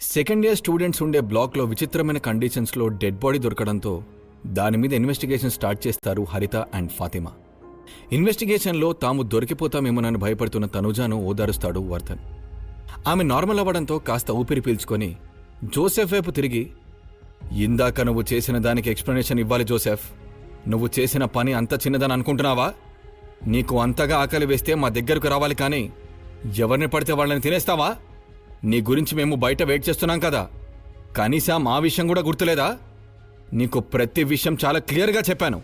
Second year students ఉండే బ్లాక్లో విచిత్రమైన కండిషన్స్లో డెడ్ బాడీ దొరకడంతో దాని మీద ఇన్వెస్టిగేషన్ స్టార్ట్ చేస్తారు హరిత అండ్ ఫాతిమా. ఇన్వెస్టిగేషన్లో తాము దొరికిపోతామేమోనని భయపడుతున్న తనుజాను ఓదారుస్తాడు వర్ధన్. ఆమె నార్మల్ అవ్వడంతో కాస్త ఊపిరి పీల్చుకొని జోసెఫ్ వైపు తిరిగి, ఇందాక నువ్వు చేసిన దానికి ఎక్స్ప్లెనేషన్ ఇవ్వాలి జోసెఫ్. నువ్వు చేసిన పని అంత చిన్నదని అనుకుంటున్నావా? నీకు అంతగా ఆకలి వేస్తే మా దగ్గరకు రావాలి, కానీ ఎవరిని పడితే వాళ్ళని తినేస్తావా? నీ గురించి మేము బయట వెయిట్ చేస్తున్నాం కదా, కనీసం ఆ విషయం కూడా గుర్తులేదా? నీకు ప్రతి విషయం చాలా క్లియర్గా చెప్పాను,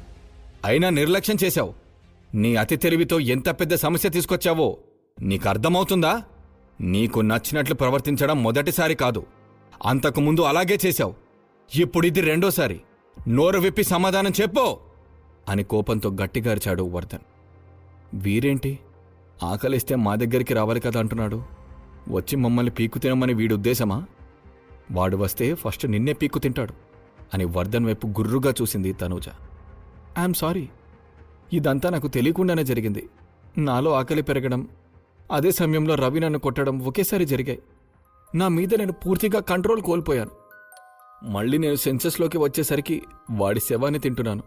అయినా నిర్లక్ష్యం చేశావు. నీ అతి తెలివితో ఎంత పెద్ద సమస్య తీసుకొచ్చావో నీకు అర్థమవుతుందా? నీకు నచ్చినట్లు ప్రవర్తించడం మొదటిసారి కాదు, అంతకుముందు అలాగే చేశావు. ఇప్పుడు ఇది రెండోసారి. నోరు విప్పి సమాధానం చెప్పు అని కోపంతో గట్టిగా అరిచాడు వర్ధన్. వీరేంటి ఆకలిస్తే మా దగ్గరికి రావాలి కదా అంటున్నాడు? వచ్చి మమ్మల్ని పీక్కు తినమని వీడి ఉద్దేశమా? వాడు వస్తే ఫస్ట్ నిన్నే పీక్కు తింటాడు అని వర్ధన్ వైపు గుర్రుగా చూసింది తనూజ. ఐఎమ్ సారీ, ఇదంతా నాకు తెలియకుండానే జరిగింది. నాలో ఆకలి పెరగడం, అదే సమయంలో రవి నన్ను కొట్టడం ఒకేసారి జరిగాయి. నా మీద నేను పూర్తిగా కంట్రోల్ కోల్పోయాను. మళ్ళీ నేను సెన్సెస్లోకి వచ్చేసరికి వాడి శవాన్ని తింటున్నాను.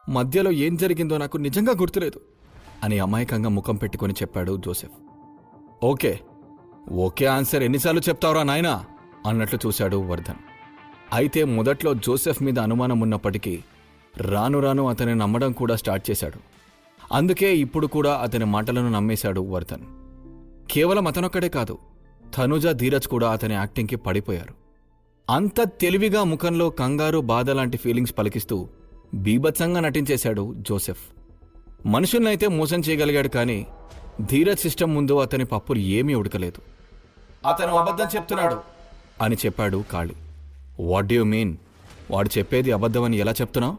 మధ్యలో ఏం జరిగిందో నాకు నిజంగా గుర్తులేదు అని అమాయకంగా ముఖం పెట్టుకుని చెప్పాడు జోసెఫ్. ఓకే ఓకే ఆన్సర్ ఎన్నిసార్లు చెప్తావురా నాయనా అన్నట్లు చూశాడు వర్ధన్. అయితే మొదట్లో జోసెఫ్ మీద అనుమానం ఉన్నప్పటికీ రాను రాను అతని నమ్మడం కూడా స్టార్ట్ చేశాడు. అందుకే ఇప్పుడు కూడా అతని మాటలను నమ్మేశాడు వర్ధన్. కేవలం అతనొక్కడే కాదు, తనుజ, ధీరజ్ కూడా అతని యాక్టింగ్కి పడిపోయారు. అంత తెలివిగా ముఖంలో కంగారు, బాధ లాంటి ఫీలింగ్స్ పలికిస్తూ బీభత్సంగా నటించేశాడు జోసెఫ్. మనుషుల్నైతే మోసం చేయగలిగాడు, కానీ ధీరజ్ సిస్టమ్ ముందు అతని పప్పులు ఏమీ ఉడకలేదు. అతను అబద్ధం చెప్తున్నాడు అని చెప్పాడు Kali. What do you mean? వాడు చెప్పేది అబద్ధమని ఎలా చెప్తున్నావు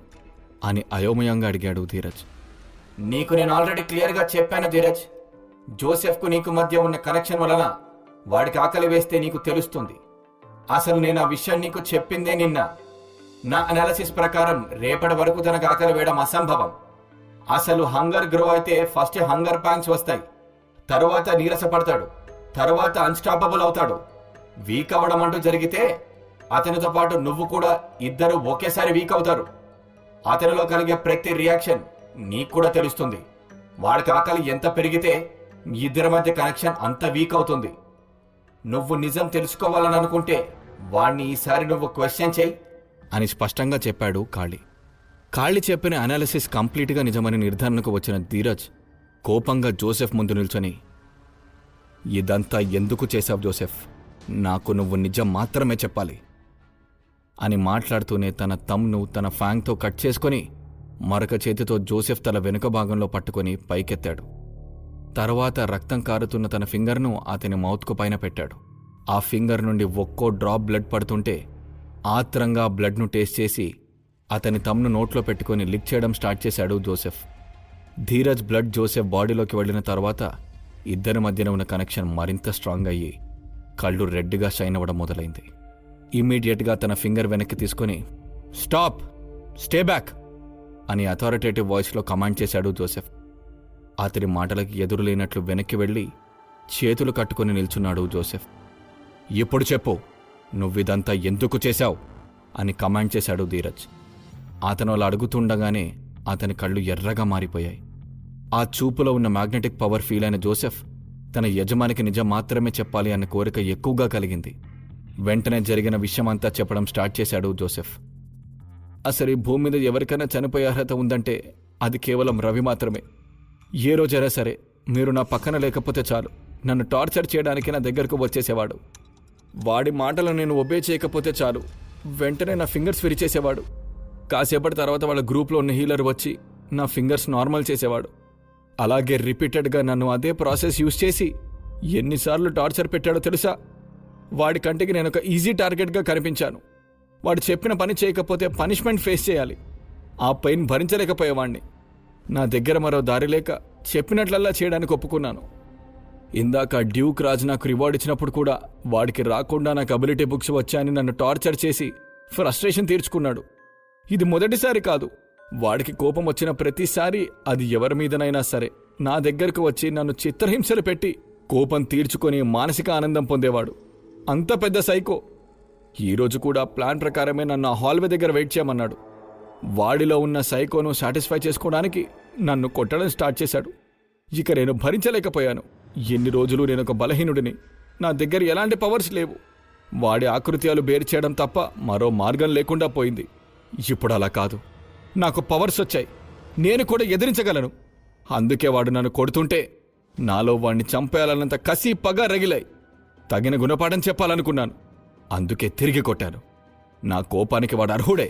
అని అయోమయంగా అడిగాడు ధీరజ్. నీకు నేను ఆల్రెడీ క్లియర్గా చెప్పాను ధీరజ్. జోసెఫ్కు నీకు మధ్య ఉన్న కనెక్షన్ వలన వాడికి ఆకలి వేస్తే నీకు తెలుస్తుంది. అసలు నేను ఆ విషయం నీకు చెప్పిందే నిన్న. నా అనాలిసిస్ ప్రకారం రేపటి వరకు తనకు ఆకలి వేయడం అసంభవం. అసలు హంగర్ గ్రో అయితే ఫస్ట్ హంగర్ ప్యాంగ్స్ వస్తాయి, తరువాత నీరసపడతాడు, తరువాత అన్స్టాపబుల్ అవుతాడు. వీక్ అవ్వడం అంటూ జరిగితే అతనితో పాటు నువ్వు కూడా ఇద్దరు ఒకేసారి వీక్ అవుతారు. అతనిలో కలిగే ప్రతి రియాక్షన్ నీకు కూడా తెలుస్తుంది. వాడికి ఆకలి ఎంత పెరిగితే ఇద్దరి మధ్య కనెక్షన్ అంత వీక్ అవుతుంది. నువ్వు నిజం తెలుసుకోవాలని అనుకుంటే వాణ్ణి ఈసారి నువ్వు క్వశ్చన్ చెయ్యి అని స్పష్టంగా చెప్పాడు కాళీ. కాళీ చెప్పిన అనాలిసిస్ కంప్లీట్గా నిజమని నిర్ధారణకు వచ్చిన ధీరజ్ కోపంగా జోసెఫ్ ముందు నిల్చొని, ఇదంతా ఎందుకు చేశావు జోసెఫ్? నాకు నువ్వు నిజం మాత్రమే చెప్పాలి అని మాట్లాడుతూనే తన తమ్ను తన ఫ్యాంగ్తో కట్ చేసుకొని మరొక చేతితో జోసెఫ్ తల వెనుక భాగంలో పట్టుకొని పైకెత్తాడు. తర్వాత రక్తం కారుతున్న తన ఫింగర్ను అతని మౌత్కు పైన పెట్టాడు. ఆ ఫింగర్ నుండి ఒక్కో డ్రాప్ బ్లడ్ పడుతుంటే ఆత్రంగా బ్లడ్ను టేస్ట్ చేసి అతని తమ్ను నోట్లో పెట్టుకొని లిక్ చేయడం స్టార్ట్ చేశాడు జోసెఫ్. ధీరజ్ బ్లడ్ జోసెఫ్ బాడీలోకి వెళ్ళిన తర్వాత ఇద్దరి మధ్యన ఉన్న కనెక్షన్ మరింత స్ట్రాంగ్ అయ్యి కళ్ళు రెడ్గా షైన్ అవ్వడం మొదలైంది. ఇమ్మీడియట్గా తన ఫింగర్ వెనక్కి తీసుకొని స్టాప్, స్టే బ్యాక్ అని అథారిటేటివ్ వాయిస్లో కమాండ్ చేశాడు జోసెఫ్. అతని మాటలకి ఎదురులేనట్లు వెనక్కి వెళ్ళి చేతులు కట్టుకొని నిల్చున్నాడు జోసెఫ్. ఇప్పుడు చెప్పు, నువ్విదంతా ఎందుకు చేశావు అని కమాండ్ చేశాడు ధీరజ్. అతను అలా అడుగుతుండగానే అతని కళ్ళు ఎర్రగా మారిపోయాయి. ఆ చూపులో ఉన్న మ్యాగ్నెటిక్ పవర్ ఫీల్ అయిన జోసెఫ్ తన యజమానికి నిజం మాత్రమే చెప్పాలి అన్న కోరిక ఎక్కువగా కలిగింది. వెంటనే జరిగిన విషయమంతా చెప్పడం స్టార్ట్ చేశాడు జోసెఫ్. అసలు ఈ భూమి మీద ఎవరికైనా చనిపోయే అర్హత ఉందంటే అది కేవలం రవి మాత్రమే. ఏ రోజైనా సరే మీరు నా పక్కన లేకపోతే చాలు, నన్ను టార్చర్ చేయడానికి నా దగ్గరకు వచ్చేసేవాడు. వాడి మాటలను నేను ఒబే చేయకపోతే చాలు, వెంటనే నా ఫింగర్స్ విరిచేసేవాడు. కాసేపటి తర్వాత వాళ్ళ గ్రూప్లో ఉన్న హీలర్ వచ్చి నా ఫింగర్స్ నార్మల్ చేసేవాడు. అలాగే రిపీటెడ్గా నన్ను అదే ప్రాసెస్ యూజ్ చేసి ఎన్నిసార్లు టార్చర్ పెట్టాడో తెలుసా? వాడి కంటికి నేను ఒక ఈజీ టార్గెట్గా కనిపించాను. వాడు చెప్పిన పని చేయకపోతే పనిష్మెంట్ ఫేస్ చేయాలి. ఆ పెయిన్ భరించలేకపోయేవాణ్ణి. నా దగ్గర మరో దారి లేక చెప్పినట్లల్లా చేయడానికి ఒప్పుకున్నాను. ఇందాక డ్యూక్ రాజ్ నాకు రివార్డ్ ఇచ్చినప్పుడు కూడా వాడికి రాకుండా నాకు అబిలిటీ బుక్స్ వచ్చాయని నన్ను టార్చర్ చేసి ఫ్రస్ట్రేషన్ తీర్చుకున్నాడు. ఇది మొదటిసారి కాదు. వాడికి కోపం వచ్చిన ప్రతిసారి అది ఎవరి మీదనైనా సరే నా దగ్గరకు వచ్చి నన్ను చిత్రహింసలు పెట్టి కోపం తీర్చుకొని మానసిక ఆనందం పొందేవాడు. అంత పెద్ద సైకో ఈరోజు కూడా ప్లాన్ ప్రకారమే నన్ను ఆ హాల్వే దగ్గర వెయిట్ చేయమన్నాడు. వాడిలో ఉన్న సైకోను సాటిస్ఫై చేసుకోవడానికి నన్ను కొట్టడం స్టార్ట్ చేశాడు. ఇక నేను భరించలేకపోయాను. ఎన్ని రోజులు నేను ఒక బలహీనుడిని, నా దగ్గర ఎలాంటి పవర్స్ లేవు. వాడి ఆకృత్యాలు బేరు చేయడం తప్ప మరో మార్గం లేకుండా పోయింది. ఇప్పుడు అలా కాదు, నాకు పవర్స్ వచ్చాయి, నేను కూడా ఎదిరించగలను. అందుకే వాడు నన్ను కొడుతుంటే నాలో వాడిని చంపేయాలన్నంత కసి పగ రగిలాయి. తగిన గుణపాఠం చెప్పాలనుకున్నాను, అందుకే తిరిగి కొట్టాను. నా కోపానికి వాడు అర్హుడే.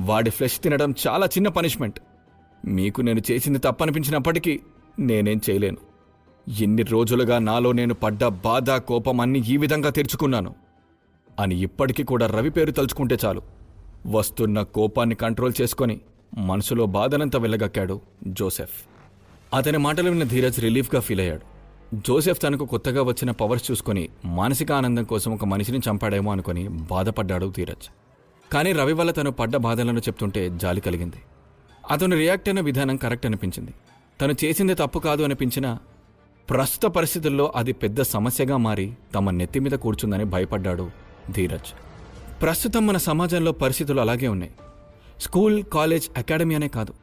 వాడి ఫ్లెష్ తినడం చాలా చిన్న పనిష్మెంట్. మీకు నేను చేసింది తప్పనిపించినప్పటికీ నేనేం చేయలేను. ఎన్ని రోజులుగా నాలో నేను పడ్డ బాధ, కోపం అన్నీ ఈ విధంగా తెరుచుకున్నాను అని ఇప్పటికీ కూడా రవి పేరు తలుచుకుంటే చాలు వస్తున్న కోపాన్ని కంట్రోల్ చేసుకొని మనసులో బాధనంతా వెళ్ళగక్కాడు జోసెఫ్. అతని మాటలు విన్న ధీరజ్ రిలీఫ్గా ఫీల్ అయ్యాడు. జోసెఫ్ తనకు కొత్తగా వచ్చిన పవర్స్ చూసుకొని మానసిక ఆనందం కోసం ఒక మనిషిని చంపాడేమో అనుకుని బాధపడ్డాడు ధీరజ్. కానీ రవి వల్ల తను పడ్డ బాధలను చెప్తుంటే జాలి కలిగింది. అతను రియాక్ట్ అయిన విధానం కరెక్ట్ అనిపించింది. తను చేసింది తప్పు కాదు అనిపించినా ప్రస్తుత పరిస్థితుల్లో అది పెద్ద సమస్యగా మారి తమ నెత్తి మీద కూర్చుందని భయపడ్డాడు ధీరజ్. ప్రస్తుతం మన సమాజంలో పరిస్థితులు అలాగే ఉన్నాయి. స్కూల్, కాలేజ్, అకాడమీ అనే కాదు,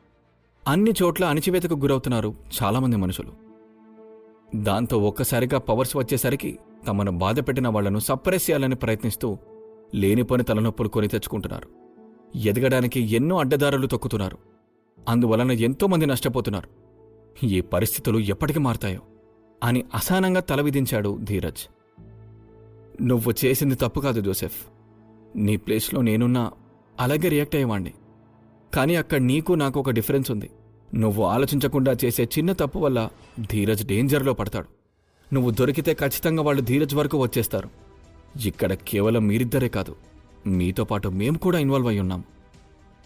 అన్ని చోట్ల అణిచివేతకు గురవుతున్నారు చాలామంది మనుషులు. దాంతో ఒక్కసారిగా పవర్స్ వచ్చేసరికి తమను బాధపెట్టిన వాళ్లను సప్రెస్ చేయాలని ప్రయత్నిస్తూ లేనిపోని తలనొప్పులు కొని తెచ్చుకుంటున్నారు. ఎదగడానికి ఎన్నో అడ్డదారులు తొక్కుతున్నారు. అందువలన ఎంతోమంది నష్టపోతున్నారు. ఈ పరిస్థితులు ఎప్పటికి మారతాయో అని అసహనంగా తల విదించాడు ధీరజ్. నువ్వు చేసింది తప్పు కాదు జోసెఫ్. నీ ప్లేస్లో నేనున్నా అలాగే రియాక్ట్ అయ్యేవాణ్ణి. కానీ అక్కడ నీకు నాకు ఒక డిఫరెన్స్ ఉంది. నువ్వు ఆలోచించకుండా చేసే చిన్న తప్పు వల్ల ధీరజ్ డేంజర్లో పడతాడు. నువ్వు దొరికితే ఖచ్చితంగా వాళ్ళు ధీరజ్ వరకు వచ్చేస్తారు. ఇక్కడ కేవలం మీరిద్దరే కాదు, మీతో పాటు మేము కూడా ఇన్వాల్వ్ అయి ఉన్నాం.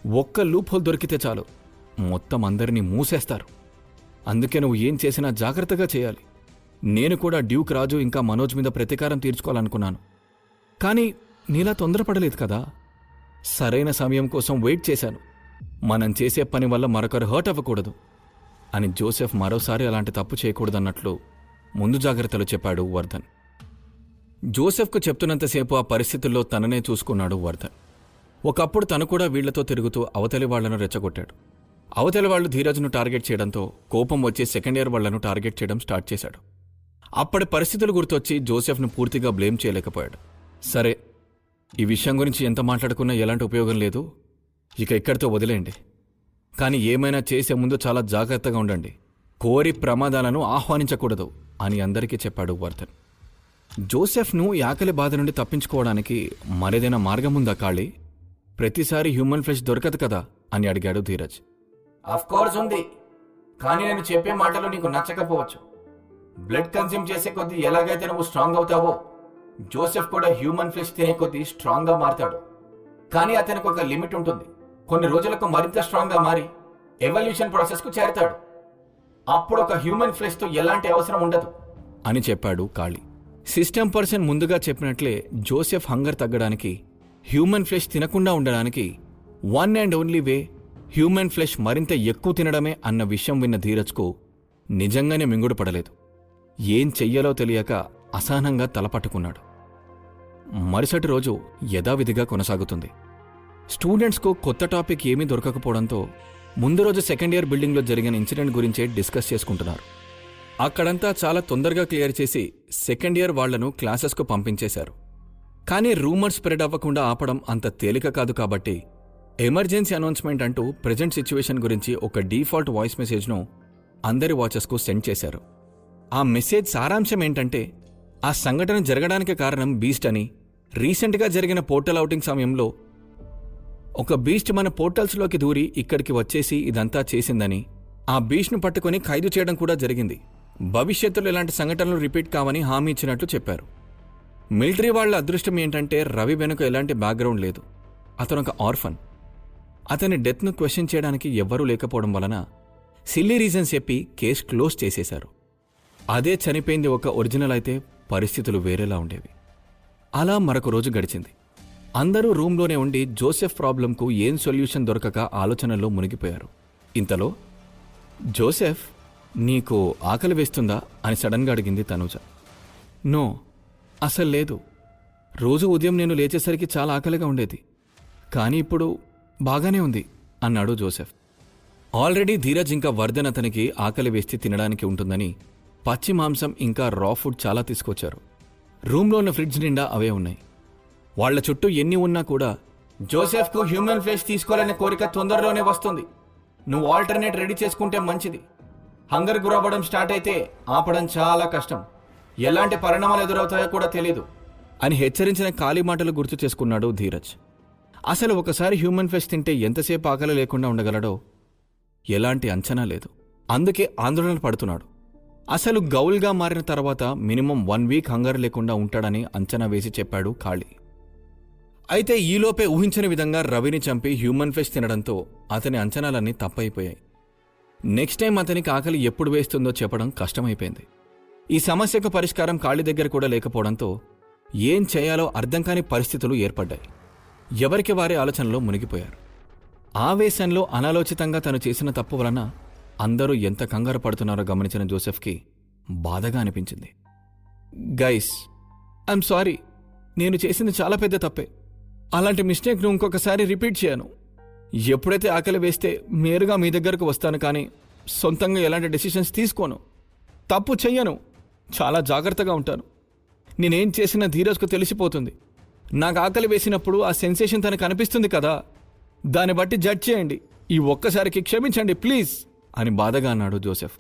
ఒక్క లూప్ హోల్ దొరికితే చాలు, మొత్తం అందరినీ మూసేస్తారు. అందుకే నువ్వు ఏం చేసినా జాగ్రత్తగా చేయాలి. నేను కూడా డ్యూక్ రాజు ఇంకా మనోజ్ మీద ప్రతీకారం తీర్చుకోవాలనుకున్నాను. కానీ నీలా తొందరపడలేదు కదా. సరైన సమయం కోసం వెయిట్ చేశాను. మనం చేసే పని వల్ల మరొకరు హర్ట్ అవ్వకూడదు అని జోసెఫ్ మరోసారి అలాంటి తప్పు చేయకూడదన్నట్లు ముందు జాగ్రత్తలు చెప్పాడు వర్ధన్. జోసెఫ్కు చెప్తున్నంతసేపు ఆ పరిస్థితుల్లో తననే చూసుకున్నాడు వర్ధన్. ఒకప్పుడు తను కూడా వీళ్లతో తిరుగుతూ అవతలి వాళ్లను రెచ్చగొట్టాడు. అవతలి వాళ్లు ధీరజ్ను టార్గెట్ చేయడంతో కోపం వచ్చి సెకండ్ ఇయర్ వాళ్లను టార్గెట్ చేయడం స్టార్ట్ చేశాడు. అప్పటి పరిస్థితులు గుర్తొచ్చి జోసెఫ్ను పూర్తిగా బ్లేమ్ చేయలేకపోయాడు. సరే, ఈ విషయం గురించి ఎంత మాట్లాడుకున్నా ఎలాంటి ఉపయోగం లేదు, ఇక ఇక్కడితో వదిలేయండి. కానీ ఏమైనా చేసే ముందు చాలా జాగ్రత్తగా ఉండండి. కోరి ప్రమాదాలను ఆహ్వానించకూడదు అని అందరికీ చెప్పాడు వర్ధన్. జోసెఫ్ను ఈ ఆకలి బాధ నుండి తప్పించుకోవడానికి మరేదైనా మార్గం ఉందా కాళీ? ప్రతిసారి హ్యూమన్ ఫ్లెష్ దొరకదు కదా అని అడిగాడు ధీరజ్. అఫ్కోర్స్ ఉంది, కానీ నేను చెప్పే మాటలు నీకు నచ్చకపోవచ్చు. బ్లడ్ కన్జ్యూమ్ చేసే కొద్దీ ఎలాగైతే నువ్వు స్ట్రాంగ్ అవుతావో, జోసెఫ్ కూడా హ్యూమన్ ఫ్లెష్ తినే కొద్దీ స్ట్రాంగ్గా మారుతాడు. కానీ అతనికి ఒక లిమిట్ ఉంటుంది. కొన్ని రోజులకు మరింత స్ట్రాంగ్గా మారి ఎవల్యూషన్ ప్రాసెస్కు చేరతాడు. అప్పుడు ఒక హ్యూమన్ ఫ్లెష్తో ఎలాంటి అవసరం ఉండదు అని చెప్పాడు కాళీ. సిస్టమ్ పర్సన్ ముందుగా చెప్పినట్లే జోసెఫ్ హంగర్ తగ్గడానికి, హ్యూమన్ ఫ్లెష్ తినకుండా ఉండడానికి one and only way human flesh మరింత ఎక్కువ తినడమే అన్న విషయం విన్న ధీరజ్కు నిజంగానే మింగుడు పడలేదు. ఏం చెయ్యాలో తెలియక అసహనంగా తలపట్టుకున్నాడు. మరుసటి రోజు యథావిధిగా కొనసాగుతుంది. స్టూడెంట్స్కు కొత్త టాపిక్ ఏమీ దొరకకపోవడంతో ముందు రోజు సెకండ్ ఇయర్ బిల్డింగ్లో జరిగిన ఇన్సిడెంట్ గురించే డిస్కస్ చేసుకుంటున్నారు. అక్కడంతా చాలా తొందరగా క్లియర్ చేసి సెకండ్ ఇయర్ వాళ్లను క్లాసెస్కు పంపించేశారు. కానీ రూమర్స్ స్ప్రెడ్ అవ్వకుండా ఆపడం అంత తేలిక కాదు కాబట్టి ఎమర్జెన్సీ అనౌన్స్మెంట్ అంటూ ప్రెజెంట్ సిచ్యువేషన్ గురించి ఒక డీఫాల్ట్ వాయిస్ మెసేజ్ను అందరి వాచెస్కు సెండ్ చేశారు. ఆ మెసేజ్ సారాంశం ఏంటంటే, ఆ సంఘటన జరగడానికి కారణం బీస్ట్ అని, రీసెంట్గా జరిగిన పోర్టల్ అవుటింగ్ సమయంలో ఒక బీస్ట్ మన పోర్టల్స్లోకి దూరి ఇక్కడికి వచ్చేసి ఇదంతా చేసిందని, ఆ బీస్ట్ను పట్టుకొని ఖైదు చేయడం కూడా జరిగింది. భవిష్యత్తులో ఇలాంటి సంఘటనలు రిపీట్ కావని హామీ ఇచ్చినట్లు చెప్పారు. మిలిటరీ వాళ్ల అదృష్టం ఏంటంటే రవి వెనుక ఎలాంటి బ్యాక్గ్రౌండ్ లేదు. అతను ఒక ఆర్ఫన్. అతని డెత్ను క్వశ్చన్ చేయడానికి ఎవ్వరూ లేకపోవడం వలన సిల్లీ రీజన్స్ చెప్పి కేసు క్లోజ్ చేసేశారు. అదే చనిపోయింది ఒక ఒరిజినల్ అయితే పరిస్థితులు వేరేలా ఉండేవి. అలా మరొక రోజు గడిచింది. అందరూ రూమ్లోనే ఉండి జోసెఫ్ ప్రాబ్లంకు ఏం సొల్యూషన్ దొరకక ఆలోచనల్లో మునిగిపోయారు. ఇంతలో జోసెఫ్, నీకు ఆకలి వేస్తుందా అని సడన్గా అడిగింది తనూజ. నో, అసలు లేదు. రోజు ఉదయం నేను లేచేసరికి చాలా ఆకలిగా ఉండేది, కానీ ఇప్పుడు బాగానే ఉంది అన్నాడు జోసెఫ్. ఆల్రెడీ ధీరజ్ ఇంకా వర్ధన్ అతనికి ఆకలి వేస్తే తినడానికి ఉంటుందని పచ్చి మాంసం ఇంకా రా ఫుడ్ చాలా తీసుకొచ్చారు. రూమ్లో ఉన్న ఫ్రిడ్జ్ నిండా అవే ఉన్నాయి. వాళ్ల చుట్టూ ఎన్ని ఉన్నా కూడా జోసెఫ్కు హ్యూమన్ ఫ్లెష్ తీసుకోవాలనే కోరిక తొందరలోనే వస్తుంది. నువ్వు ఆల్టర్నేట్ రెడీ చేసుకుంటే మంచిది. హంగర్ గురవ్వడం స్టార్ట్ అయితే ఆపడం చాలా కష్టం. ఎలాంటి పరిణామాలు ఎదురవుతాయో కూడా తెలీదు అని హెచ్చరించిన ఖాళీ మాటలు గుర్తు చేసుకున్నాడు ధీరజ్. అసలు ఒకసారి హ్యూమన్ ఫ్లెష్ తింటే ఎంతసేపు ఆకలి లేకుండా ఉండగలడో ఎలాంటి అంచనా లేదు. అందుకే ఆందోళన పడుతున్నాడు. అసలు గౌల్గా మారిన తర్వాత మినిమం 1 వీక్ హంగర్ లేకుండా ఉంటాడని అంచనా వేసి చెప్పాడు ఖాళీ. అయితే ఈలోపే ఊహించని విధంగా రవిని చంపి హ్యూమన్ ఫ్లెష్ తినడంతో అతని అంచనాలన్నీ తప్పైపోయాయి. నెక్స్ట్ టైం అతనికి ఆకలి ఎప్పుడు వేస్తుందో చెప్పడం కష్టమైపోయింది. ఈ సమస్యకు పరిష్కారం ఖాళీ దగ్గర కూడా లేకపోవడంతో ఏం చేయాలో అర్థం కాని పరిస్థితులు ఏర్పడ్డాయి. ఎవరికి వారి ఆలోచనలో మునిగిపోయారు. ఆవేశంలో అనాలోచితంగా తను చేసిన తప్పు వలన అందరూ ఎంత కంగారు పడుతున్నారో గమనించిన జోసెఫ్కి బాధగా అనిపించింది. గైస్, ఐఎమ్ సారీ, నేను చేసింది చాలా పెద్ద తప్పే. అలాంటి మిస్టేక్ను ఇంకొకసారి రిపీట్ చేయను. ఎప్పుడైతే ఆకలి వేస్తే నేరుగా మీ దగ్గరకు వస్తాను, కానీ సొంతంగా ఎలాంటి డెసిషన్స్ తీసుకోను. తప్పు చెయ్యను, చాలా జాగ్రత్తగా ఉంటాను. నేనేం చేసినా ధీరజ్కు తెలిసిపోతుంది. నాకు ఆకలి వేసినప్పుడు ఆ సెన్సేషన్ తనకు అనిపిస్తుంది కదా, దాన్ని బట్టి జడ్జ్ చేయండి. ఈ ఒక్కసారికి క్షమించండి ప్లీజ్ అని బాధగా అన్నాడు జోసెఫ్.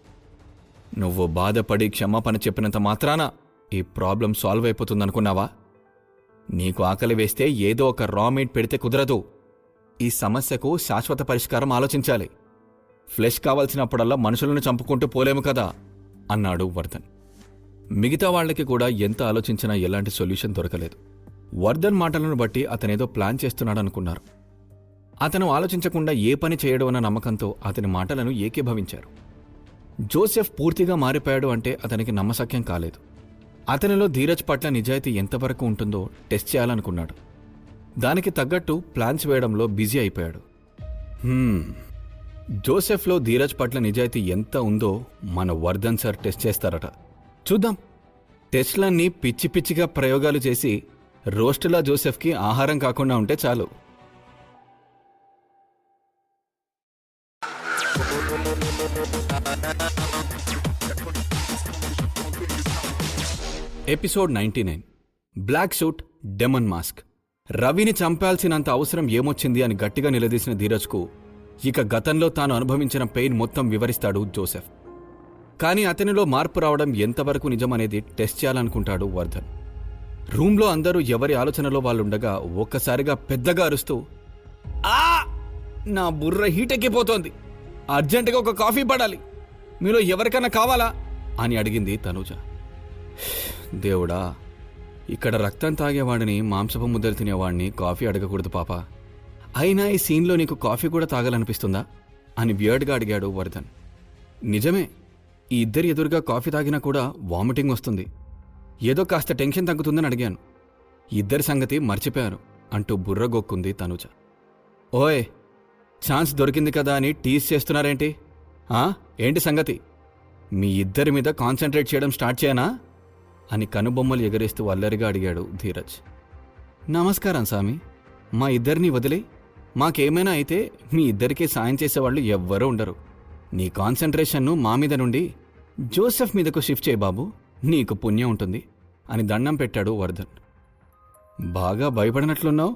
నువ్వు బాధపడి క్షమాపణ చెప్పినంత మాత్రాన ఈ ప్రాబ్లం సాల్వ్ అయిపోతుందనుకున్నావా? నీకు ఆకలి వేస్తే ఏదో ఒక రా మీట్ పెడితే కుదరదు. ఈ సమస్యకు శాశ్వత పరిష్కారం ఆలోచించాలి. ఫ్లెష్ కావాల్సినప్పుడల్లా మనుషులను చంపుకుంటూ పోలేము కదా అన్నాడు వర్ధన్. మిగతా వాళ్లకి కూడా ఎంత ఆలోచించినా ఎలాంటి సొల్యూషన్ దొరకలేదు. వర్ధన్ మాటలను బట్టి అతనేదో ప్లాన్ చేస్తున్నాడనుకున్నారు. అతను ఆలోచించకుండా ఏ పని చేయడం అన్న నమ్మకంతో అతని మాటలను ఏకీభవించారు. జోసెఫ్ పూర్తిగా మారిపోయాడు అంటే అతనికి నమ్మశక్యం కాలేదు. అతనిలో ధీరజ్ పట్ల నిజాయితీ ఎంతవరకు ఉంటుందో టెస్ట్ చేయాలనుకున్నాడు. దానికి తగ్గట్టు ప్లాన్స్ వేయడంలో బిజీ అయిపోయాడు. జోసెఫ్లో ధీరజ్ పట్ల నిజాయితీ ఎంత ఉందో మన వర్ధన్ సార్ టెస్ట్ చేస్తారట. చూద్దాం. టెస్ట్లన్నీ పిచ్చి పిచ్చిగా ప్రయోగాలు చేసి రోస్టులా జోసెఫ్కి ఆహారం కాకుండా ఉంటే చాలు. Episode 99. Black suit, demon mask. రవిని చంపాల్సినంత అవసరం ఏమొచ్చింది అని గట్టిగా నిలదీసిన ధీరజ్కు ఇక గతంలో తాను అనుభవించిన పెయిన్ మొత్తం వివరిస్తాడు జోసెఫ్. కానీ అతనిలో మార్పు రావడం ఎంతవరకు నిజమనేది టెస్ట్ చేయాలనుకుంటాడు వర్ధన్. రూమ్లో అందరూ ఎవరి ఆలోచనలో వాళ్ళుండగా ఒక్కసారిగా పెద్దగా అరుస్తూ, ఆ నా బుర్ర హీట్ ఎక్కిపోతోంది, అర్జెంటుగా ఒక కాఫీ పడాలి, మీలో ఎవరికన్నా కావాలా అని అడిగింది తనూజ. దేవుడా, ఇక్కడ రక్తం తాగేవాడిని, మాంసపు ముద్దలు తినేవాడిని కాఫీ అడగకూడదు పాప. అయినా ఈ సీన్లో నీకు కాఫీ కూడా తాగాలనిపిస్తుందా అని వియర్డ్గా అడిగాడు వర్ధన్. నిజమే, ఈ ఇద్దరి ఎదురుగా కాఫీ తాగినా కూడా వామిటింగ్ వస్తుంది. ఏదో కాస్త టెన్షన్ తగ్గుతుందని అడిగాను. ఇద్దరి సంగతి మర్చిపోయాను అంటూ బుర్రగొక్కుంది తనూజ. ఓయ్, ఛాన్స్ దొరికింది కదా అని టీజ్ చేస్తున్నారేంటి? ఏంటి సంగతి? మీ ఇద్దరి మీద కాన్సన్ట్రేట్ చేయడం స్టార్ట్ చేయనా అని కనుబొమ్మలు ఎగరేస్తూ అల్లరిగా అడిగాడు ధీరజ్. నమస్కారం సామి, మా ఇద్దరిని వదిలే మాకేమైనా అయితే మీ ఇద్దరికీ సాయం చేసేవాళ్ళు ఎవ్వరూ ఉండరు. నీ కాన్సన్ట్రేషన్ను మా మీద నుండి జోసెఫ్ మీదకు షిఫ్ట్ చేయి బాబు, నీకు పుణ్యం ఉంటుంది అని దండం పెట్టాడు వర్ధన్. బాగా భయపడినట్లున్నావు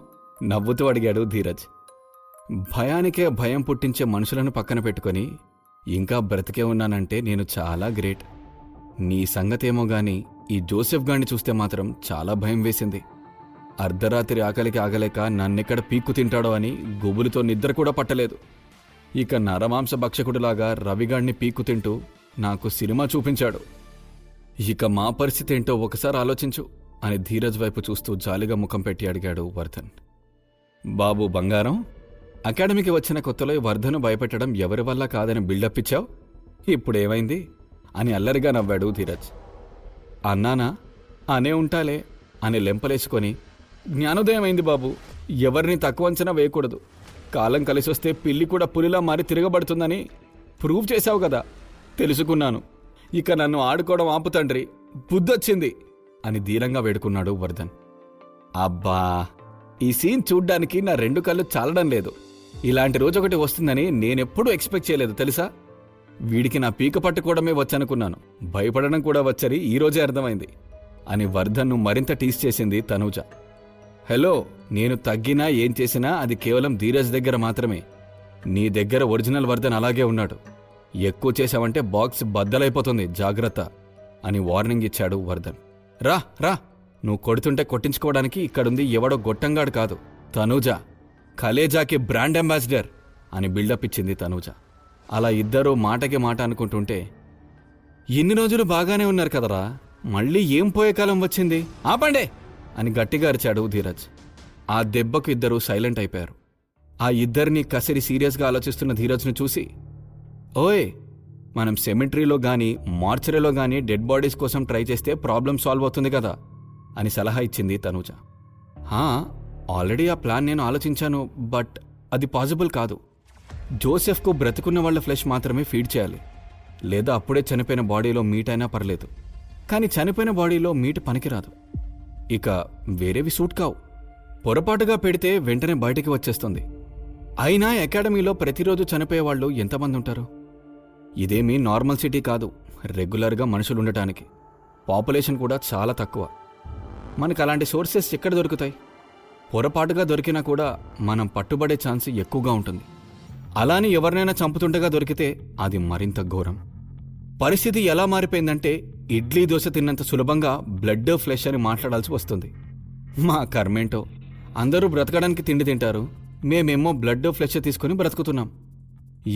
నవ్వుతూ అడిగాడు ధీరజ్. భయానికే భయం పుట్టించే మనుషులను పక్కన పెట్టుకొని ఇంకా బ్రతికే ఉన్నానంటే నేను చాలా గ్రేట్. నీ సంగతేమో గాని ఈ జోసెఫ్ గాడిని చూస్తే మాత్రం చాలా భయం వేసింది. అర్ధరాత్రి ఆకలికి ఆగలేక నన్నెక్కడ పీక్కు తింటాడో అని గుబులుతో నిద్ర కూడా పట్టలేదు. ఇక నరమాంస భక్షకుడిలాగా రవిగాడిని పీక్కు తింటూ నాకు సినిమా చూపించాడు. ఇక మా పరిస్థితి ఏంటో ఒకసారి ఆలోచించు అని ధీరజ్ వైపు చూస్తూ జాలిగా ముఖం పెట్టి అడిగాడు వర్ధన్. బాబు బంగారం, అకాడమీకి వచ్చిన కొత్తలో వర్ధను భయపెట్టడం ఎవరి వల్ల కాదని బిల్డప్ ఇచ్చావు, ఇప్పుడేమైంది అని అల్లరిగా నవ్వాడు ధీరజ్. అన్నానా, అనే ఉంటాలే అని లెంపలేసుకొని, జ్ఞానోదయం అయింది బాబు, ఎవరిని తక్కువ అంచనా వేయకూడదు. కాలం కలిసొస్తే పిల్లి కూడా పులిలా మారి తిరగబడుతుందని ప్రూవ్ చేశావు కదా, తెలుసుకున్నాను. ఇక నన్ను ఆడుకోవడం ఆపు తండ్రి, బుద్ధొచ్చింది అని ధీరంగా వేడుకున్నాడు వర్ధన్. అబ్బా, ఈ సీన్ చూడ్డానికి నా 2 కళ్ళు చాలడం లేదు. ఇలాంటి రోజు ఒకటి వస్తుందని నేనెప్పుడూ ఎక్స్పెక్ట్ చేయలేదు తెలుసా. వీడికి నా పీక పట్టుకోవడమే వచ్చనుకున్నాను, భయపడడం కూడా వచ్చని ఈరోజే అర్థమైంది అని వర్ధన్ను మరింత టీస్ చేసింది తనూజ. హలో, నేను తగ్గినా ఏం చేసినా అది కేవలం ధీరజ్ దగ్గర మాత్రమే. నీ దగ్గర ఒరిజినల్ వర్ధన్ అలాగే ఉన్నాడు. ఎక్కువ చేశావంటే బాక్స్ బద్దలైపోతుంది, జాగ్రత్త అని వార్నింగ్ ఇచ్చాడు వర్ధన్. రా రా, నువ్వు కొడుతుంటే కొట్టించుకోవడానికి ఇక్కడుంది ఎవడో గొట్టంగాడు కాదు, తనూజ, కలేజాకి బ్రాండ్ అంబాసిడర్ అని బిల్డప్ ఇచ్చింది తనూజ. అలా ఇద్దరూ మాటకి మాట అనుకుంటుంటే, ఇన్ని రోజులు బాగానే ఉన్నారు కదరా, మళ్ళీ ఏం పోయే కాలం వచ్చింది, ఆపండే అని గట్టిగా అరిచాడు ధీరజ్. ఆ దెబ్బకు ఇద్దరూ సైలెంట్ అయిపోయారు. ఆ ఇద్దరిని కసిరి సీరియస్గా ఆలోచిస్తున్న ధీరజ్ను చూసి, ఓయ్, మనం సెమిట్రీలో గానీ మార్చరీలో గానీ డెడ్ బాడీస్ కోసం ట్రై చేస్తే ప్రాబ్లం సాల్వ్ అవుతుంది కదా అని సలహా ఇచ్చింది తనూజ. ఆల్రెడీ ఆ ప్లాన్ నేను ఆలోచించాను, బట్ అది పాసిబుల్ కాదు. జోసెఫ్కు బ్రతికున్న వాళ్ళ ఫ్లెష్ మాత్రమే ఫీడ్ చేయాలి, లేదా అప్పుడే చనిపోయిన బాడీలో మీట్ అయినా పర్లేదు. కానీ చనిపోయిన బాడీలో మీట్ పనికిరాదు. ఇక వేరేవి సూట్ కావు. పొరపాటుగా పెడితే వెంటనే బయటికి వచ్చేస్తుంది. అయినా అకాడమీలో ప్రతిరోజు చనిపోయేవాళ్ళు ఎంతమంది ఉంటారు? ఇదేమీ నార్మల్ సిటీ కాదు, రెగ్యులర్గా మనుషులు ఉండటానికి. పాపులేషన్ కూడా చాలా తక్కువ. మనకు అలాంటి సోర్సెస్ ఎక్కడ దొరుకుతాయి? పొరపాటుగా దొరికినా కూడా మనం పట్టుబడే ఛాన్స్ ఎక్కువగా ఉంటుంది. అలాని ఎవరినైనా చంపుతుండగా దొరికితే అది మరింత ఘోరం. పరిస్థితి ఎలా మారిపోయిందంటే ఇడ్లీ దోశ తిన్నంత సులభంగా బ్లడ్ ఫ్లెష్ అని మాట్లాడాల్సి వస్తుంది. మా కర్మేంటో, అందరూ బ్రతకడానికి తిండి తింటారు, మేమేమో బ్లడ్ ఫ్లెష్ తీసుకుని బ్రతుకుతున్నాం.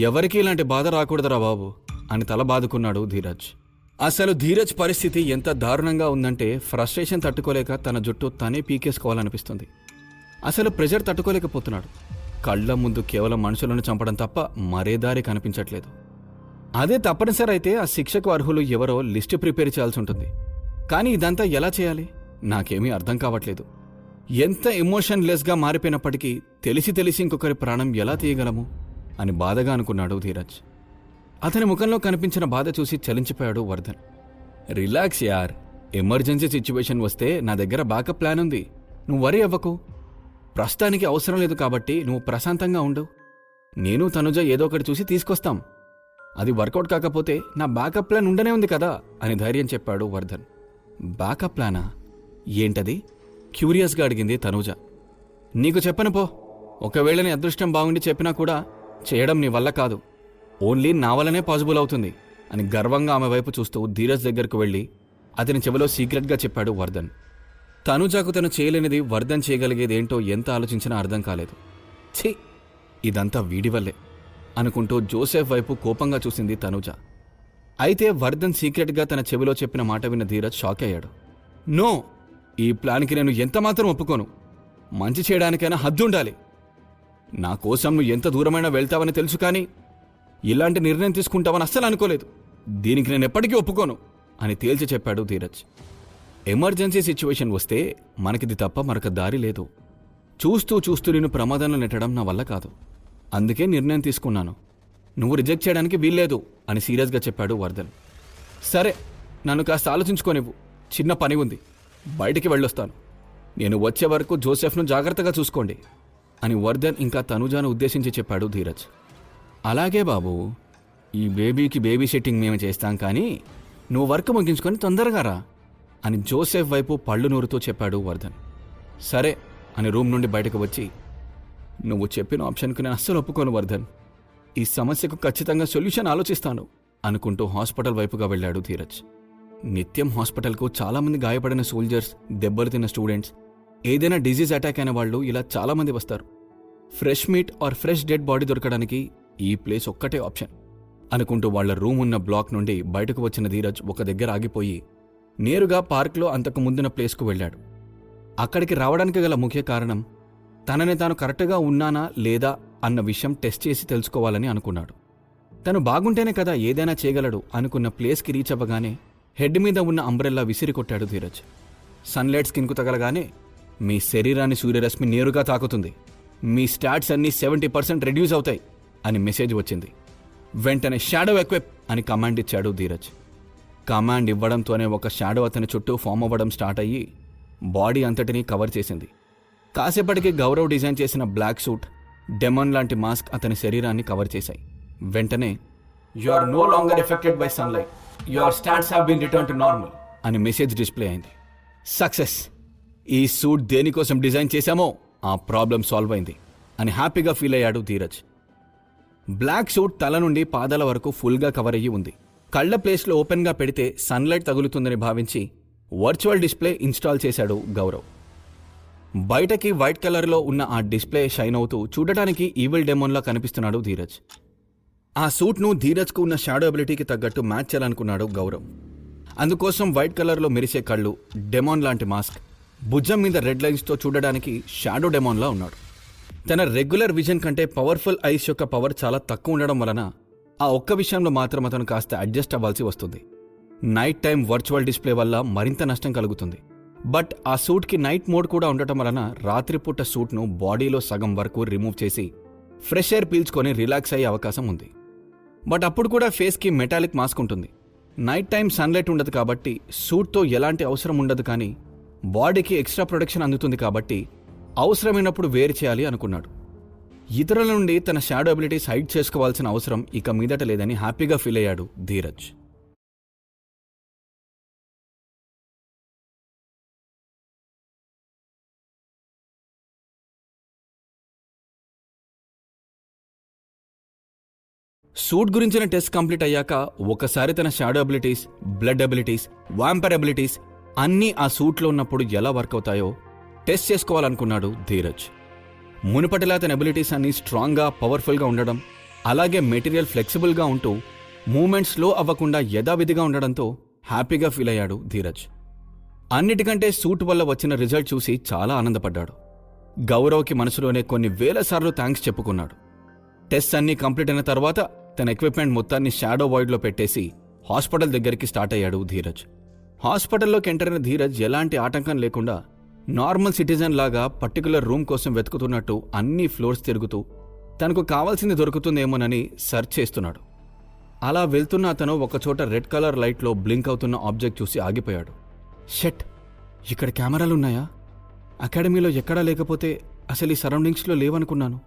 ఎవరికీ ఇలాంటి బాధ రాకూడదురా బాబు అని తల బాదుకున్నాడు ధీరజ్. అసలు ధీరజ్ పరిస్థితి ఎంత దారుణంగా ఉందంటే ఫ్రస్ట్రేషన్ తట్టుకోలేక తన జుట్టు తనే పీకేసుకోవాలనిపిస్తుంది. అసలు ప్రెషర్ తట్టుకోలేకపోతున్నాడు. కళ్ళ ముందు కేవలం మనుషులను చంపడం తప్ప మరే దారి కనిపించట్లేదు. అదే తప్పనిసరి అయితే ఆ శిక్షకు అర్హులు ఎవరో లిస్టు ప్రిపేర్ చేయాల్సి ఉంటుంది. కానీ ఇదంతా ఎలా చేయాలి నాకేమీ అర్థం కావట్లేదు. ఎంత ఎమోషన్లెస్గా మారిపోయినప్పటికీ తెలిసి ఇంకొకరి ప్రాణం ఎలా తీయగలము అని బాధగా అనుకున్నాడు ధీరజ్. అతని ముఖంలో కనిపించిన బాధ చూసి చలించిపోయాడు వర్ధన్. రిలాక్స్ యార్, ఎమర్జెన్సీ సిచ్యువేషన్ వస్తే నా దగ్గర బ్యాకప్ ప్లాన్ ఉంది, నువ్వు వరీ అవ్వకు. ప్రస్తుతానికి అవసరం లేదు కాబట్టి నువ్వు ప్రశాంతంగా ఉండు. నేను తనుజ ఏదో ఒకటి చూసి తీసుకొస్తాం. అది వర్కౌట్ కాకపోతే నా బ్యాకప్ ప్లాన్ ఉండనే ఉంది కదా అని ధైర్యం చెప్పాడు వర్ధన్. బ్యాకప్ ప్లానా? ఏంటది? క్యూరియస్గా అడిగింది తనూజ. నీకు చెప్పను పో, ఒకవేళ నీ అదృష్టం బాగుండి చెప్పినా కూడా చేయడం నీ వల్ల కాదు, ఓన్లీ నా వల్లనే పాసిబుల్ అవుతుంది అని గర్వంగా ఆమె వైపు చూస్తూ ధీరజ్ దగ్గరకు వెళ్ళి అతని చెవిలో సీక్రెట్గా చెప్పాడు వర్ధన్. తనూజకు తను చేయలేనిది వర్ధన్ చేయగలిగేదేంటో ఎంత ఆలోచించినా అర్థం కాలేదు. ఛీ, ఇదంతా వీడి వల్లే అనుకుంటూ జోసెఫ్ వైపు కోపంగా చూసింది తనూజ. అయితే వర్ధన్ సీక్రెట్గా తన చెవిలో చెప్పిన మాట విన్న ధీరజ్ షాక్ అయ్యాడు. నో, ఈ ప్లాన్కి నేను ఎంతమాత్రం ఒప్పుకోను. మంచి చేయడానికైనా హద్దుండాలి. నా కోసం నువ్వు ఎంత దూరమైనా వెళ్తావని తెలుసు, కానీ ఇలాంటి నిర్ణయం తీసుకుంటావని అస్సలు అనుకోలేదు. దీనికి నేను ఎప్పటికీ ఒప్పుకోను అని తేల్చి చెప్పాడు ధీరజ్. ఎమర్జెన్సీ సిచ్యువేషన్ వస్తే మనకిది తప్ప మరొక దారి లేదు. చూస్తూ నేను ప్రమాదంలో నెట్టడం నా వల్ల కాదు. అందుకే నిర్ణయం తీసుకున్నాను. నువ్వు రిజెక్ట్ చేయడానికి వీల్లేదు అని సీరియస్గా చెప్పాడు వర్ధన్. సరే, నన్ను కాస్త ఆలోచించుకోనివ్వు, చిన్న పని ఉంది, బయటికి వెళ్ళొస్తాను. నేను వచ్చే వరకు జోసెఫ్ను జాగ్రత్తగా చూసుకోండి అని వర్ధన్ ఇంకా తనూజాను ఉద్దేశించి చెప్పాడు ధీరజ్. అలాగే బాబు, ఈ బేబీకి బేబీ సెట్టింగ్ మేము చేస్తాం, కానీ నువ్వు వర్క్ ముగించుకొని తొందరగా రా అని జోసెఫ్ వైపు పళ్ళు నూరుతూ చెప్పాడు వర్ధన్. సరే అని రూమ్ నుండి బయటకు వచ్చి, నువ్వు చెప్పిన ఆప్షన్కు నేను అస్సలు ఒప్పుకోను వర్ధన్, ఈ సమస్యకు ఖచ్చితంగా సొల్యూషన్ ఆలోచిస్తాను అనుకుంటూ హాస్పిటల్ వైపుగా వెళ్ళాడు ధీరజ్. నిత్యం హాస్పిటల్కు చాలామంది గాయపడిన సోల్జర్స్, దెబ్బలు తిన్న స్టూడెంట్స్, ఏదైనా డిజీజ్ అటాక్ అయిన వాళ్ళు ఇలా చాలామంది వస్తారు. Fresh meat or fresh dead body దొరకడానికి ఈ ప్లేస్ ఒక్కటే ఆప్షన్ అనుకుంటూ వాళ్ల రూమ్ ఉన్న బ్లాక్ నుండి బయటకు వచ్చిన ధీరజ్ ఒక దగ్గర ఆగిపోయి నేరుగా పార్క్లో అంతకు ముందున్న ప్లేస్కు వెళ్ళాడు. అక్కడికి రావడానికి గల ముఖ్య కారణం తనని తాను కరెక్ట్గా ఉన్నానా లేదా అన్న విషయం టెస్ట్ చేసి తెలుసుకోవాలని అనుకున్నాడు. తను బాగుంటేనే కదా ఏదైనా చేయగలడు అనుకున్న ప్లేస్కి రీచ్ అవ్వగానే హెడ్ మీద ఉన్న అంబ్రెల్లా విసిరి కొట్టాడు ధీరజ్. సన్లైట్ స్కిన్కు తగలగానే మీ శరీరాన్ని సూర్యరశ్మి నేరుగా తాకుతుంది, మీ స్టాట్స్ అన్నీ 70% రెడ్యూస్ అవుతాయి అని మెసేజ్ వచ్చింది. వెంటనే షాడో ఎక్విప్ అని కమాండ్ ఇచ్చాడు ధీరజ్. కమాండ్ ఇవ్వడంతోనే ఒక షాడో అతని చుట్టూ ఫామ్ అవ్వడం స్టార్ట్ అయ్యి బాడీ అంతటినీ కవర్ చేసింది. కాసేపటికి గౌరవ్ డిజైన్ చేసిన బ్లాక్ సూట్, డెమాన్ లాంటి మాస్క్ అతని శరీరాన్ని కవర్ చేశాయి. వెంటనే you are no longer affected by sunlight, your stats have been return to normal అని మెసేజ్ డిస్ప్లే అయింది. సక్సెస్! ఈ సూట్ దేనికోసం డిజైన్ చేశామో ఆ ప్రాబ్లం సాల్వ్ అయింది అని హ్యాపీగా ఫీల్ అయ్యాడు ధీరజ్. బ్లాక్ సూట్ తల నుండి పాదాల వరకు ఫుల్గా కవర్ అయ్యి ఉంది. కళ్ళ ప్లేస్లో ఓపెన్గా పెడితే సన్లైట్ తగులుతుందని భావించి వర్చువల్ డిస్ప్లే ఇన్స్టాల్ చేశాడు గౌరవ్. బయటకి వైట్ కలర్లో ఉన్న ఆ డిస్ప్లే షైన్ అవుతూ చూడటానికి ఈవిల్ డెమోన్లా కనిపిస్తున్నాడు ధీరజ్. ఆ సూట్ను ధీరజ్కు ఉన్న షాడో అబిలిటీకి తగ్గట్టు మ్యాచ్ చేయాలనుకున్నాడు గౌరవ్. అందుకోసం వైట్ కలర్లో మెరిసే కళ్ళు, డెమాన్ లాంటి మాస్క్, భుజం మీద రెడ్ లైన్స్తో చూడడానికి షాడో డెమాన్లా ఉన్నాడు. తన రెగ్యులర్ విజన్ కంటే పవర్ఫుల్ ఐస్ యొక్క పవర్ చాలా తక్కువ ఉండడం వలన ఆ ఒక్క విషయంలో మాత్రం అతను కాస్త అడ్జస్ట్ అవ్వాల్సి వస్తుంది. నైట్ టైం వర్చువల్ డిస్ప్లే వల్ల మరింత నష్టం కలుగుతుంది. బట్ ఆ సూట్కి నైట్ మోడ్ కూడా ఉండటం వలన రాత్రిపూట సూట్ను బాడీలో సగం వరకు రిమూవ్ చేసి ఫ్రెష్ ఎయిర్ పీల్చుకొని రిలాక్స్ అయ్యే అవకాశం ఉంది. బట్ అప్పుడు కూడా ఫేస్కి మెటాలిక్ మాస్క్ ఉంటుంది. నైట్ టైం సన్లైట్ ఉండదు కాబట్టి సూట్తో ఎలాంటి అవసరం ఉండదు, కానీ బాడీకి ఎక్స్ట్రా ప్రొటెక్షన్ అందుతుంది కాబట్టి అవసరమైనప్పుడు వేరు చేయాలి అనుకున్నాడు. ఇతరుల నుండి తన షాడో అబిలిటీస్ హైడ్ చేసుకోవాల్సిన అవసరం ఇక మీదట లేదని హ్యాపీగా ఫీల్ అయ్యాడు ధీరజ్. సూట్ గురించిన టెస్ట్ కంప్లీట్ అయ్యాక ఒకసారి తన shadow abilities, blood abilities, vampire abilities అన్నీ ఆ సూట్లో ఉన్నప్పుడు ఎలా వర్క్ అవుతాయో టెస్ట్ చేసుకోవాలనుకున్నాడు ధీరజ్. మునుపటిలా తన అబిలిటీస్ అన్నీ స్ట్రాంగ్గా, పవర్ఫుల్గా ఉండడం, అలాగే మెటీరియల్ ఫ్లెక్సిబుల్గా ఉంటూ మూమెంట్ స్లో అవ్వకుండా యథావిధిగా ఉండడంతో హ్యాపీగా ఫీల్ అయ్యాడు ధీరజ్. అన్నిటికంటే సూట్ వల్ల వచ్చిన రిజల్ట్ చూసి చాలా ఆనందపడ్డాడు. గౌరవ్కి మనసులోనే కొన్ని వేల సార్లు థ్యాంక్స్ చెప్పుకున్నాడు. టెస్ట్ అన్నీ కంప్లీట్ అయిన తర్వాత తన ఎక్విప్మెంట్ మొత్తాన్ని షాడో వాయిడ్లో పెట్టేసి హాస్పిటల్ దగ్గరికి స్టార్ట్ అయ్యాడు ధీరజ్. హాస్పిటల్లోకి ఎంటర్ అయిన ధీరజ్ ఎలాంటి ఆటంకం లేకుండా నార్మల్ సిటిజన్ లాగా పర్టికులర్ రూమ్ కోసం వెతుకుతున్నట్టు అన్ని ఫ్లోర్స్ తిరుగుతూ తనకు కావాల్సింది దొరుకుతుందేమోనని సెర్చ్ చేస్తున్నాడు. అలా వెళ్తున్న అతను ఒకచోట రెడ్ కలర్ లైట్లో బ్లింక్ అవుతున్న ఆబ్జెక్ట్ చూసి ఆగిపోయాడు. షెట్, ఇక్కడ కెమెరాలున్నాయా? అకాడమీలో ఎక్కడా లేకపోతే అసలు ఈ సరౌండింగ్స్లో లేవనుకున్నాను.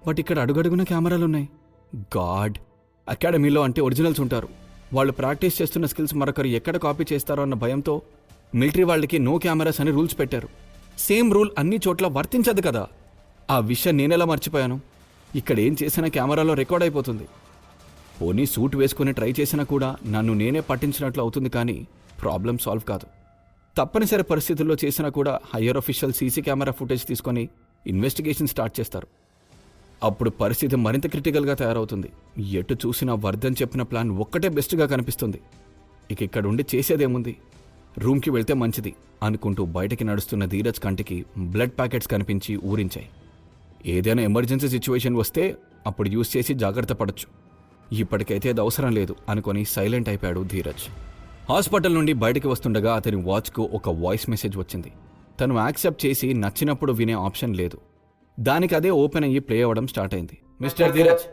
బట్ ఇక్కడ అడుగడుగున కెమెరాలున్నాయి. గాడ్, అకాడమీలో అంటే ఒరిజినల్స్ ఉంటారు. వాళ్ళు ప్రాక్టీస్ చేస్తున్న స్కిల్స్ మరొకరు ఎక్కడ కాపీ చేస్తారో అన్న భయంతో మిలిటరీ వాళ్ళకి నో కెమెరాస్ అని రూల్స్ పెట్టారు. సేమ్ రూల్ అన్ని చోట్ల వర్తించదు కదా. ఆ విషయం నేనెలా మర్చిపోయాను? ఇక్కడ ఏం చేసినా కెమెరాలో రికార్డ్ అయిపోతుంది. పోనీ సూట్ వేసుకుని ట్రై చేసినా కూడా నన్ను నేనే పట్టించినట్లు అవుతుంది, కానీ ప్రాబ్లం సాల్వ్ కాదు. తప్పనిసరి పరిస్థితుల్లో చేసినా కూడా higher official CC camera footage తీసుకొని ఇన్వెస్టిగేషన్ స్టార్ట్ చేస్తారు. అప్పుడు పరిస్థితి మరింత క్రిటికల్గా తయారవుతుంది. ఎటు చూసినా వర్ధన్ చెప్పిన ప్లాన్ ఒక్కటే బెస్ట్గా కనిపిస్తుంది. ఇక ఇక్కడుండి చేసేదేముంది, రూమ్కి వెళ్తే మంచిది అనుకుంటూ బయటికి నడుస్తున్న ధీరజ్ కంటికి బ్లడ్ ప్యాకెట్స్ కనిపించి ఊరించాయి. ఏదైనా ఎమర్జెన్సీ సిచ్యువేషన్ వస్తే అప్పుడు యూజ్ చేసి జాగ్రత్త పడచ్చు. ఇప్పటికైతే అది అవసరం లేదు అనుకొని సైలెంట్ అయిపోయాడు ధీరజ్. హాస్పిటల్ నుండి బయటికి వస్తుండగా అతని వాచ్కు ఒక వాయిస్ మెసేజ్ వచ్చింది. తను యాక్సెప్ట్ చేసి నచ్చినప్పుడు వినే ఆప్షన్ లేదు. దానికి అదే ఓపెన్ అయ్యి ప్లే అవ్వడం స్టార్ట్ అయింది. మిస్టర్ ధీరజ్,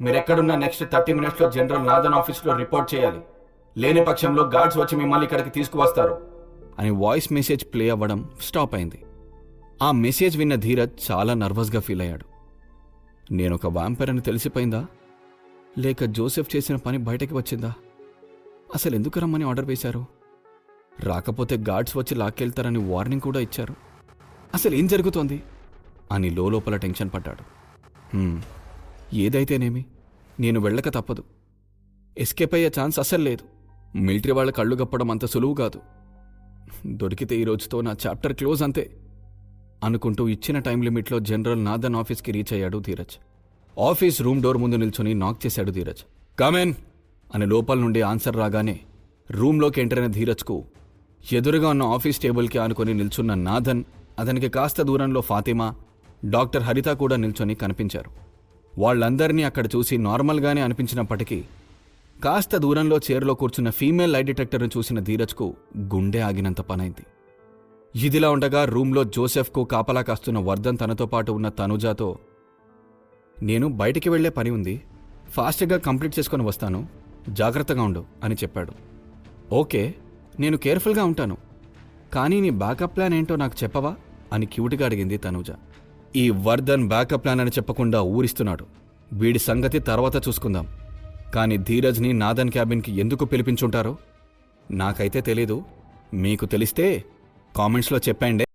మీరెక్కడున్న నెక్స్ట్ 30 minutesలో జనరల్ నాథన్ ఆఫీస్లో రిపోర్ట్ చేయాలి. లేని పక్షంలో గార్డ్స్ వచ్చి మిమ్మల్ని ఇక్కడికి తీసుకువస్తారు అని వాయిస్ మెసేజ్ ప్లే అవ్వడం స్టాప్ అయింది. ఆ మెసేజ్ విన్న ధీరజ్ చాలా నర్వస్గా ఫీల్ అయ్యాడు. నేనొక వాంపైర్ అని తెలిసిపోయిందా, లేక జోసెఫ్ చేసిన పని బయటకి వచ్చిందా? అసలు ఎందుకు రమ్మని ఆర్డర్ వేశారు? రాకపోతే గార్డ్స్ వచ్చి లాక్కెళ్తారని వార్నింగ్ కూడా ఇచ్చారు. అసలు ఏం జరుగుతోంది అని లోపల టెన్షన్ పడ్డాడు. ఏదైతేనేమి, నేను వెళ్ళక తప్పదు. ఎస్కేప్ అయ్యే ఛాన్స్ అస్సలు లేదు. మిలిటరీ వాళ్ళ కళ్ళు గప్పడం అంత సులువు కాదు. దొరికితే ఈ రోజుతో నా చాప్టర్ క్లోజ్ అంతే అనుకుంటూ ఇచ్చిన టైం లిమిట్లో జనరల్ నాథన్ ఆఫీస్కి రీచ్ అయ్యాడు ధీరజ్. ఆఫీస్ రూమ్ డోర్ ముందు నిల్చుని నాక్ చేశాడు ధీరజ్. కమెన్ అని లోపల నుండి ఆన్సర్ రాగానే రూమ్లోకి ఎంటర్ అయిన ధీరజ్కు ఎదురుగా ఉన్న ఆఫీస్ టేబుల్కి ఆనుకొని నిల్చున్న నాథన్, అతనికి కాస్త దూరంలో ఫాతిమా, డాక్టర్ హరిత కూడా నిల్చొని కనిపించారు. వాళ్ళందరినీ అక్కడ చూసి నార్మల్గానే అనిపించినప్పటికీ కాస్త దూరంలో చైర్లో కూర్చున్న ఫీమేల్ లై డిటెక్టర్ను చూసిన ధీరజ్కు గుండె ఆగినంత పనైంది. ఇదిలా ఉండగా రూమ్లో జోసెఫ్కు కాపలా కాస్తున్న వర్ధన్ తనతో పాటు ఉన్న తనుజాతో, నేను బయటికి వెళ్లే పని ఉంది, ఫాస్ట్గా కంప్లీట్ చేసుకొని వస్తాను, జాగ్రత్తగా ఉండు అని చెప్పాడు. ఓకే, నేను కేర్ఫుల్గా ఉంటాను. కానీ నీ బ్యాకప్ ప్లాన్ ఏంటో నాకు చెప్పవా అని క్యూట్గా అడిగింది తనూజ. ఈ వర్ధన్ బ్యాకప్ ప్లాన్ అని చెప్పకుండా ఊరిస్తున్నాడు. వీడి సంగతి తర్వాత చూసుకుందాం. కానీ ధీరజ్ని నాదన్ క్యాబిన్కి ఎందుకు పిలిపించుంటారో నాకైతే తెలీదు. మీకు తెలిస్తే కామెంట్స్లో చెప్పండి.